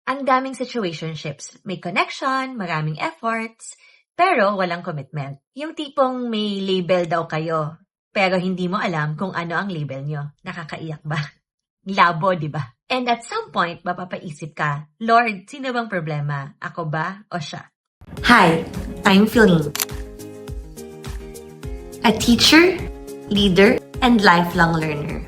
Ang daming situationships. May connection, maraming efforts, pero walang commitment. Yung tipong may label daw kayo, pero hindi mo alam kung ano ang label nyo. Nakakaiyak ba? Labo, di ba? And at some point, mapapaisip ka, Lord, sino bang problema? Ako ba o siya? Hi, I'm Feline, a teacher, leader, and lifelong learner.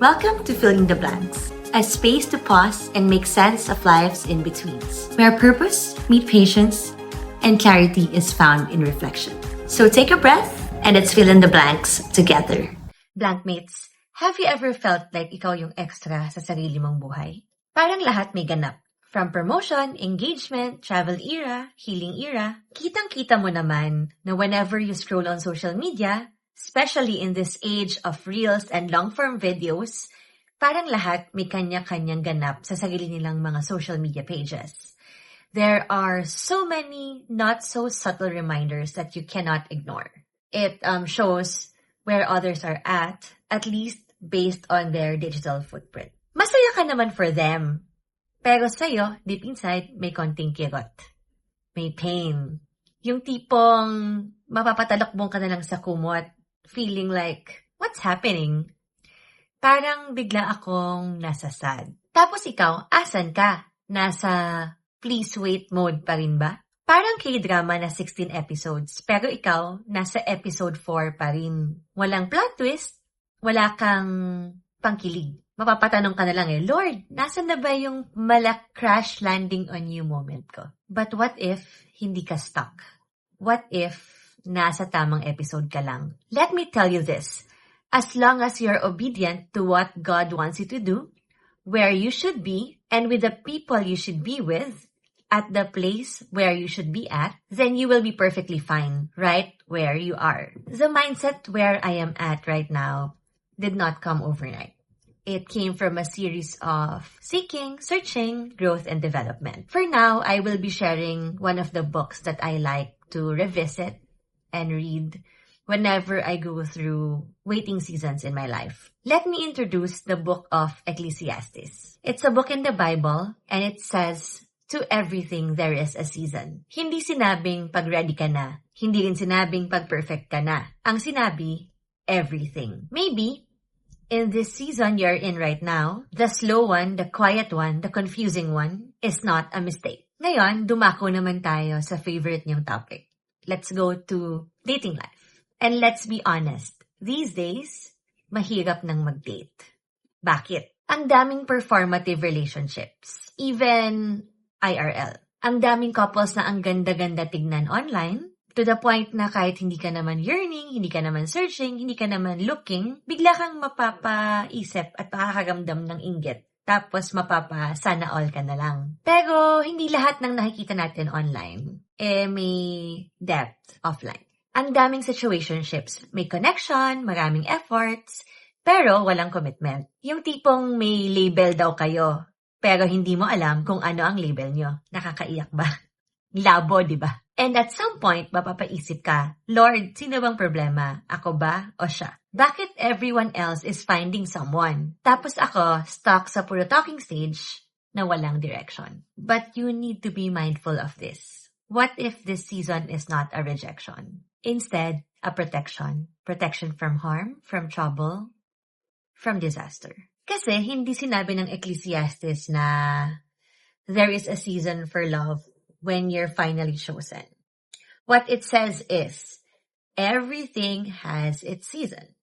Welcome to Filling the Blanks, a space to pause and make sense of life's in-betweens, where purpose, meet patience, and clarity is found in reflection. So take a breath and let's fill in the blanks together. Blankmates, have you ever felt like ikaw yung extra sa sarili mong buhay? Parang lahat may ganap. From promotion, engagement, travel era, healing era, kitang-kita mo naman na whenever you scroll on social media, especially in this age of reels and long-form videos, parang lahat may kanya-kanyang ganap sa sarili nilang mga social media pages. There are so many not so subtle reminders that you cannot ignore. It shows where others are at least based on their digital footprint. Masaya ka naman for them. Pero sa'yo, deep inside, may konting kirot. May pain. Yung tipong mapapatalokbong ka na lang sa kumot, feeling like, what's happening? Parang bigla akong nasa sad. Tapos ikaw, asan ka? Nasa please wait mode pa rin ba? Parang K-drama na 16 episodes, pero ikaw, nasa episode 4 pa rin. Walang plot twist, wala kang pangkilig. Mapapatanong ka na lang Lord, nasan na ba yung crash landing on you moment ko? But what if hindi ka stuck? What if nasa tamang episode ka lang? Let me tell you this. As long as you're obedient to what God wants you to do, where you should be, and with the people you should be with, at the place where you should be at, then you will be perfectly fine right where you are. The mindset where I am at right now did not come overnight. It came from a series of seeking, searching, growth, and development. For now, I will be sharing one of the books that I like to revisit and read whenever I go through waiting seasons in my life. Let me introduce the book of Ecclesiastes. It's a book in the Bible, and it says, to everything there is a season. Hindi sinabing pag ready ka na. Hindi rin sinabing pag perfect ka na. Ang sinabi, everything. Maybe, in this season you're in right now, the slow one, the quiet one, the confusing one is not a mistake. Ngayon, dumako naman tayo sa favorite niyong topic. Let's go to dating life. And let's be honest, these days, mahirap nang mag-date. Bakit? Ang daming performative relationships, even IRL. Ang daming couples na ang ganda-ganda tignan online, to the point na kahit hindi ka naman yearning, hindi ka naman searching, hindi ka naman looking, bigla kang mapapaisip at makakaramdam ng inggit. Tapos sana all ka na lang. Pero hindi lahat ng nakikita natin online, may depth offline. Ang daming situationships. May connection, maraming efforts, pero walang commitment. Yung tipong may label daw kayo, pero hindi mo alam kung ano ang label nyo. Nakakaiyak ba? Labo, di ba? And at some point, mapapaisip ka, Lord, sino bang problema? Ako ba o siya? Bakit everyone else is finding someone? Tapos ako, stuck sa puro talking stage na walang direction. But you need to be mindful of this. What if this season is not a rejection? Instead, a protection. Protection from harm, from trouble, from disaster. Kasi hindi sinabi ng Ecclesiastes na there is a season for love when you're finally chosen. What it says is, everything has its season.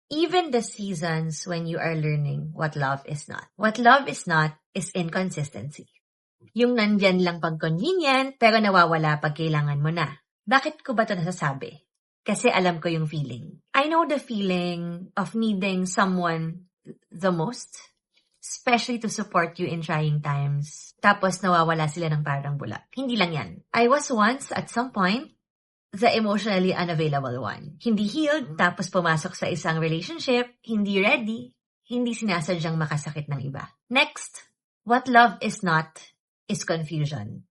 Even the seasons when you are learning what love is not. What love is not is inconsistency. Yung nandyan lang pag convenient, pero nawawala pag kailangan mo na. Bakit ko ba ito nasasabi? Kasi alam ko yung feeling. I know the feeling of needing someone the most, especially to support you in trying times. Tapos nawawala sila ng parang bulak. Hindi lang yan. I was once, at some point, the emotionally unavailable one. Hindi healed, tapos pumasok sa isang relationship, hindi ready, hindi sinasadyang makasakit ng iba. Next, what love is not is confusion.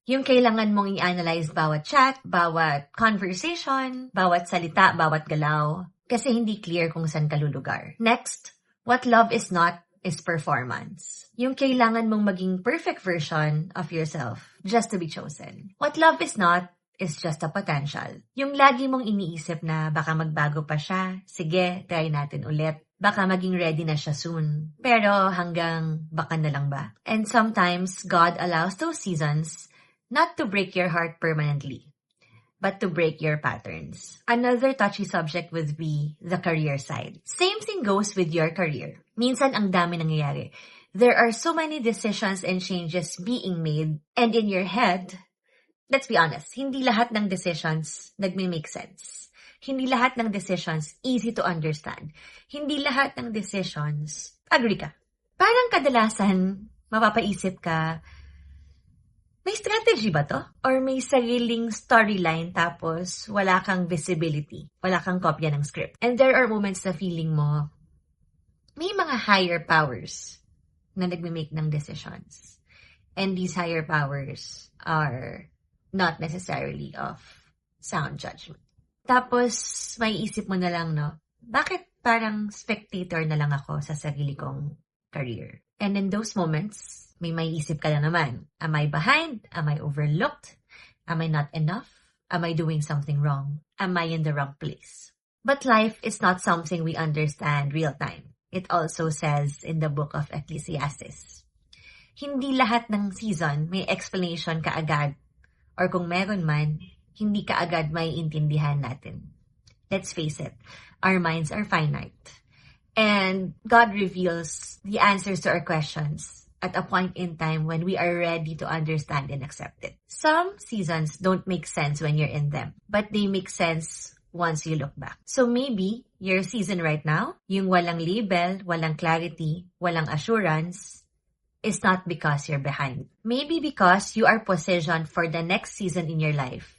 Yung kailangan mong i-analyze bawat chat, bawat conversation, bawat salita, bawat galaw, kasi hindi clear kung saan ka lulugar. Next, what love is not is performance. Yung kailangan mong maging perfect version of yourself just to be chosen. What love is not is just a potential. Yung lagi mong iniisip na baka magbago pa siya, sige, try natin ulit. Baka maging ready na siya soon. Pero hanggang baka na lang ba? And sometimes, God allows those seasons not to break your heart permanently, but to break your patterns. Another touchy subject would be the career side. Same thing goes with your career. Minsan ang dami nangyayari. There are so many decisions and changes being made, and in your head, let's be honest, hindi lahat ng decisions nagme-make sense. Hindi lahat ng decisions easy to understand. Hindi lahat ng decisions, agree ka. Parang kadalasan, mapapaisip ka, may strategy ba to? Or may sariling storyline tapos wala kang visibility, wala kang kopya ng script. And there are moments na feeling mo, may mga higher powers na nagme-make ng decisions. And these higher powers are not necessarily of sound judgment. Tapos, may isip mo na lang, no? Bakit parang spectator na lang ako sa sarili kong career? And in those moments, may isip ka na naman. Am I behind? Am I overlooked? Am I not enough? Am I doing something wrong? Am I in the wrong place? But life is not something we understand real time. It also says in the book of Ecclesiastes. Hindi lahat ng season may explanation kaagad. Or kung meron man, hindi kaagad may intindihan natin. Let's face it, our minds are finite. And God reveals the answers to our questions at a point in time when we are ready to understand and accept it. Some seasons don't make sense when you're in them, but they make sense once you look back. So maybe your season right now, yung walang label, walang clarity, walang assurance, is not because you're behind. Maybe because you are positioned for the next season in your life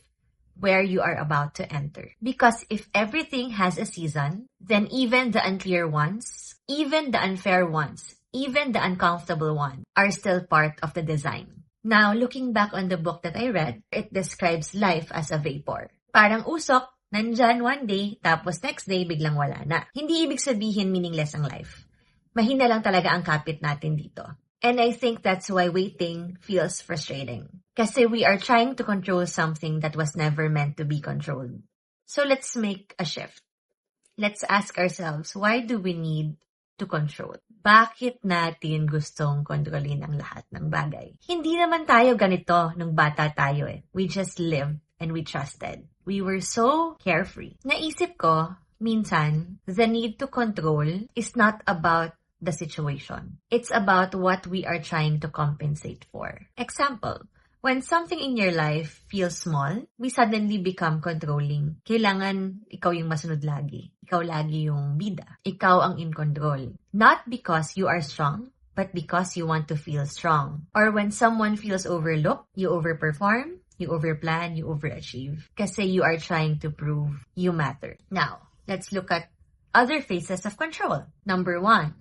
where you are about to enter. Because if everything has a season, then even the unclear ones, even the unfair ones, even the uncomfortable ones are still part of the design. Now, looking back on the book that I read, it describes life as a vapor. Parang usok, nandyan one day, tapos next day, biglang wala na. Hindi ibig sabihin meaningless ang life. Mahina lang talaga ang kapit natin dito. And I think that's why waiting feels frustrating. Kasi we are trying to control something that was never meant to be controlled. So let's make a shift. Let's ask ourselves, why do we need to control? Bakit natin gustong kontrolin ang lahat ng bagay? Hindi naman tayo ganito nung bata tayo eh. We just lived and we trusted. We were so carefree. Naisip ko, minsan, the need to control is not about the situation. It's about what we are trying to compensate for. Example, when something in your life feels small, we suddenly become controlling. Kailangan ikaw yung masunod lagi. Ikaw lagi yung bida. Ikaw ang in control. Not because you are strong, but because you want to feel strong. Or when someone feels overlooked, you overperform, you overplan, you overachieve. Kasi you are trying to prove you matter. Now, let's look at other phases of control. Number 1,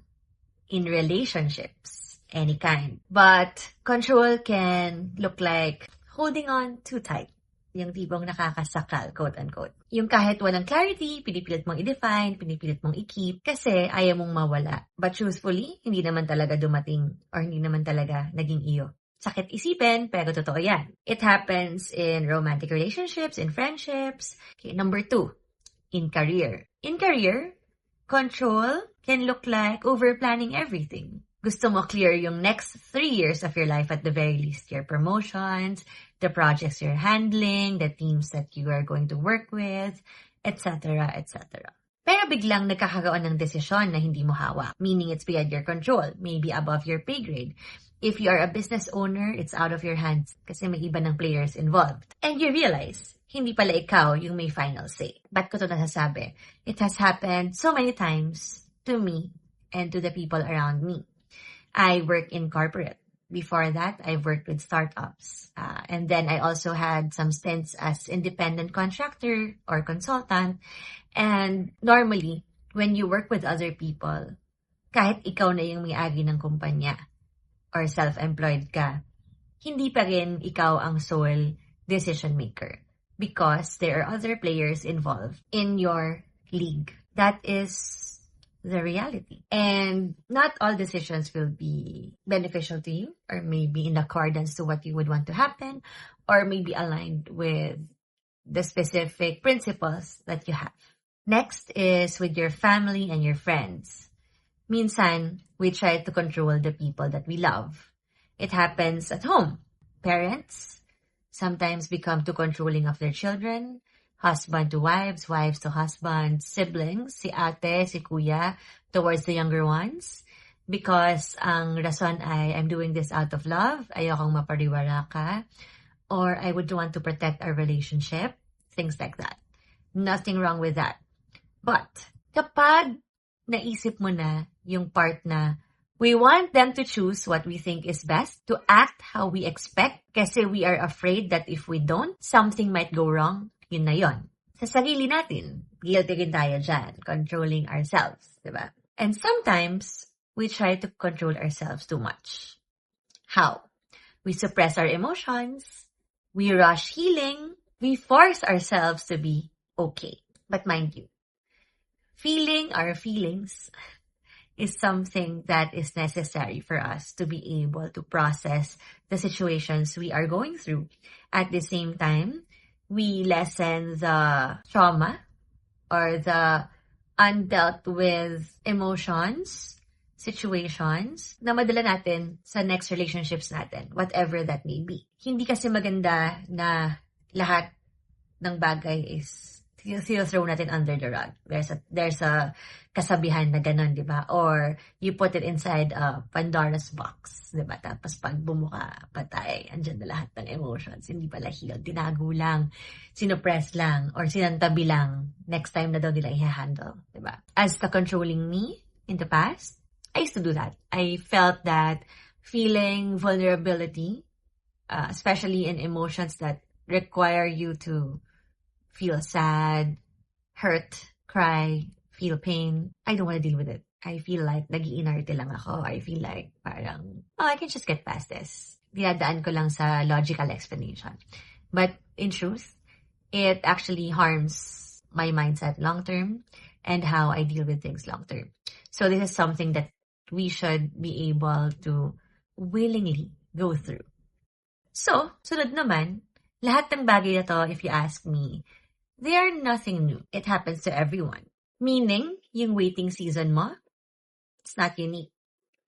in relationships, any kind. But control can look like holding on too tight. Yung tipong nakakasakal, quote-unquote. Yung kahit walang clarity, pinipilit mong i-define, pinipilit mong i-keep, kasi ayaw mong mawala. But truthfully, hindi naman talaga dumating or hindi naman talaga naging iyo. Sakit isipin, pero totoo yan. It happens in romantic relationships, in friendships. Okay, number 2, in career. In career, control can look like over-planning everything. Gusto mo clear yung next 3 years of your life at the very least. Your promotions, the projects you're handling, the teams that you are going to work with, etc., etc. Pero biglang nagkakaroon ng desisyon na hindi mo hawak, meaning it's beyond your control, maybe above your pay grade. If you are a business owner, it's out of your hands kasi may iba ng players involved. And you realize, hindi pala ikaw yung may final say. Ba't ko ito nasasabi? It has happened so many times to me and to the people around me. I work in corporate. Before that, I worked with startups. And then I also had some stints as independent contractor or consultant. And normally, when you work with other people, kahit ikaw na yung may-ari ng kumpanya or self-employed ka, hindi pa rin ikaw ang sole decision maker because there are other players involved in your league. That is the reality. And not all decisions will be beneficial to you, or maybe in accordance to what you would want to happen, or maybe aligned with the specific principles that you have. Next is with your family and your friends. Minsan, we try to control the people that we love. It happens at home. Parents sometimes become too controlling of their children, husband to wives, wives to husbands, siblings, si ate, si kuya, towards the younger ones. Because ang rason ay, I'm doing this out of love, ayokong mapariwara ka, or I would want to protect our relationship, things like that. Nothing wrong with that. But, kapag naisip mo na yung part na we want them to choose what we think is best, to act how we expect, kasi we are afraid that if we don't, something might go wrong, yun na yun. Sa sarili natin, guilty rin tayo dyan, controlling ourselves, diba? And sometimes, we try to control ourselves too much. How? We suppress our emotions, we rush healing, we force ourselves to be okay. But mind you, feeling our feelings is something that is necessary for us to be able to process the situations we are going through. At the same time, we lessen the trauma or the undealt with emotions, situations na madala natin sa next relationships natin, whatever that may be. Hindi kasi maganda na lahat ng bagay is throw natin under the rug. There's a kasabihan na ganun, di ba? Or you put it inside a Pandora's box, di ba? Tapos pag bumuka, patay, andyan na lahat ng emotions. Hindi pala healed, tinago lang, sinupress lang, or sinantabi lang. Next time na daw nila i-handle, di ba? As the controlling me in the past, I used to do that. I felt that feeling vulnerability, especially in emotions that require you to feel sad, hurt, cry, feel pain. I don't want to deal with it. I feel like nag-iinarte lang ako. I feel like parang, I can just get past this. Dinadaan ko lang sa logical explanation. But in truth, it actually harms my mindset long term and how I deal with things long term. So this is something that we should be able to willingly go through. So, sunod naman, lahat ng bagay na to, if you ask me, they are nothing new. It happens to everyone. Meaning, yung waiting season mo, it's not unique.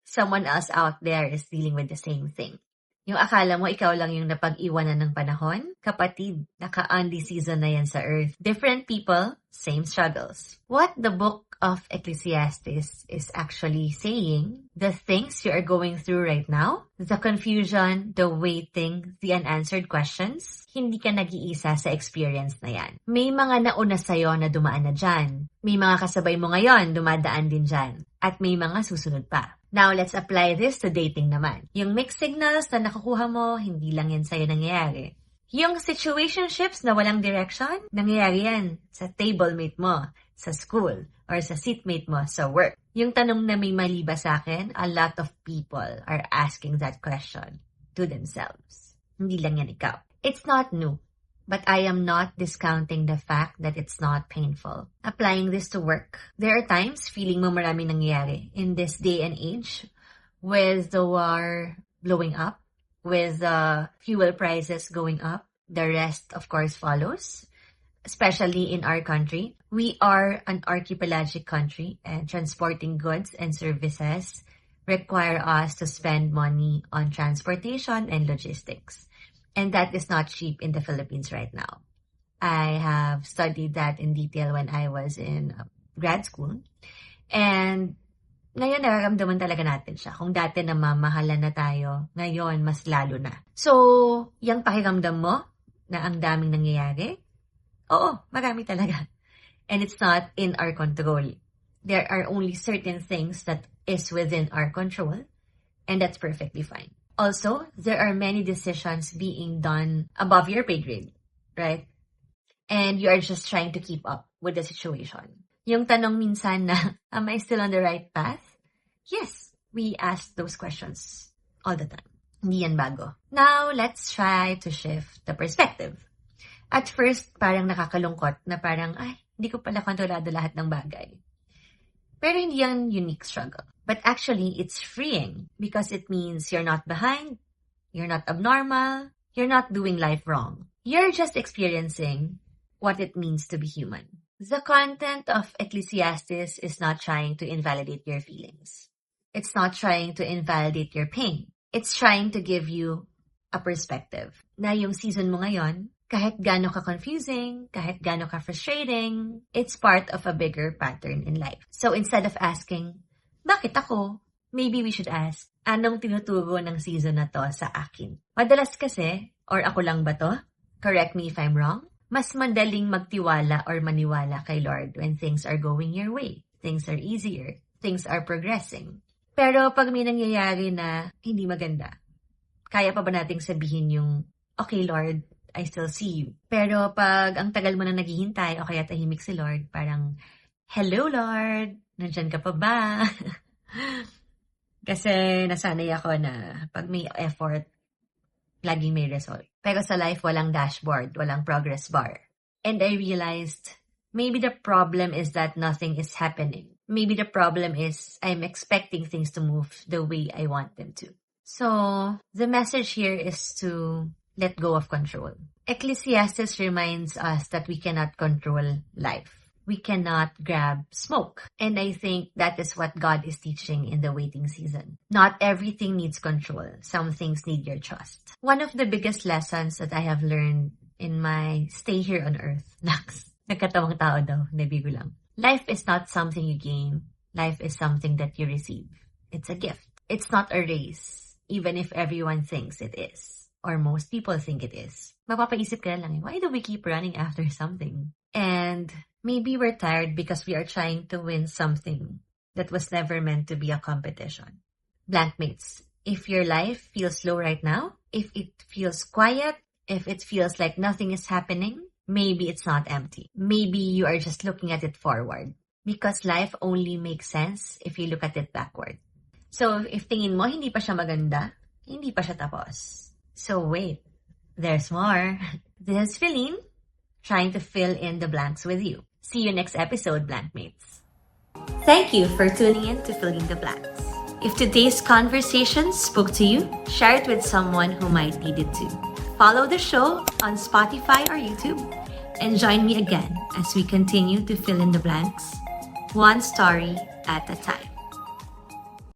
Someone else out there is dealing with the same thing. Yung akala mo, ikaw lang yung napag-iwanan ng panahon, kapatid, naka-only season na yan sa earth. Different people, same struggles. What the book of Ecclesiastes is actually saying, the things you are going through right now, the confusion, the waiting, the unanswered questions, hindi ka nag-iisa sa experience na yan. May mga nauna sa'yo na dumaan na dyan. May mga kasabay mo ngayon, dumadaan din dyan. At may mga susunod pa. Now, let's apply this to dating naman. Yung mixed signals na nakukuha mo, hindi lang yan sa'yo nangyayari. Yung situationships na walang direction, nangyayari yan sa tablemate mo, sa school, or sa seatmate mo sa work. Yung tanong na may mali ba sa akin, a lot of people are asking that question to themselves. Hindi lang yan ikaw. It's not new, but I am not discounting the fact that it's not painful. Applying this to work, there are times feeling mo marami nangyayari in this day and age with the war blowing up, with the fuel prices going up. The rest, of course, follows. Especially in our country. We are an archipelagic country and transporting goods and services require us to spend money on transportation and logistics. And that is not cheap in the Philippines right now. I have studied that in detail when I was in grad school. And ngayon nararamdaman talaga natin siya. Kung dati namamahalan na tayo, ngayon mas lalo na. So, yung pakiramdam mo na ang daming nangyayari, oo, marami talaga. And it's not in our control. There are only certain things that is within our control, and that's perfectly fine. Also, there are many decisions being done above your pay grade, right? And you are just trying to keep up with the situation. Yung tanong minsan na, am I still on the right path? Yes, we ask those questions all the time. Hindi yan bago. Now, let's try to shift the perspective. At first, parang nakakalungkot na parang, ay, hindi ko pala kontrolado lahat ng bagay. Pero hindi yan unique struggle. But actually, it's freeing because it means you're not behind, you're not abnormal, you're not doing life wrong. You're just experiencing what it means to be human. The content of Ecclesiastes is not trying to invalidate your feelings. It's not trying to invalidate your pain. It's trying to give you a perspective na yung season mo ngayon, kahit gaano ka confusing, kahit gaano ka frustrating, it's part of a bigger pattern in life. So instead of asking, bakit ako? Maybe we should ask, anong tinuturo ng season na to sa akin? Madalas kasi, or ako lang ba to? Correct me if I'm wrong. Mas madaling magtiwala or maniwala kay Lord when things are going your way. Things are easier. Things are progressing. Pero pag may nangyayari na hindi maganda, kaya pa ba nating sabihin yung, okay Lord, I still see you. Pero pag ang tagal mo na naghihintay o kaya tahimik si Lord, parang, hello Lord, nandyan ka pa ba? Kasi nasanay ako na pag may effort, laging may result. Pero sa life, walang dashboard, walang progress bar. And I realized, maybe the problem is that nothing is happening. Maybe the problem is I'm expecting things to move the way I want them to. So, the message here is to let go of control. Ecclesiastes reminds us that we cannot control life. We cannot grab smoke. And I think that is what God is teaching in the waiting season. Not everything needs control. Some things need your trust. One of the biggest lessons that I have learned in my stay here on earth, nagkatawang tao daw, nabigo lang. Life is not something you gain. Life is something that you receive. It's a gift. It's not a race, even if everyone thinks it is. Or most people think it is. Mapapaisip ka lang, why do we keep running after something? And maybe we're tired because we are trying to win something that was never meant to be a competition. Blankmates, if your life feels slow right now, if it feels quiet, if it feels like nothing is happening, maybe it's not empty. Maybe you are just looking at it forward. Because life only makes sense if you look at it backward. So if tingin mo hindi pa siya maganda, hindi pa siya tapos. So wait, there's more. This is Feline, trying to fill in the blanks with you. See you next episode, Blankmates. Thank you for tuning in to Filling the Blanks. If today's conversation spoke to you, share it with someone who might need it too. Follow the show on Spotify or YouTube, and join me again as we continue to fill in the blanks, one story at a time.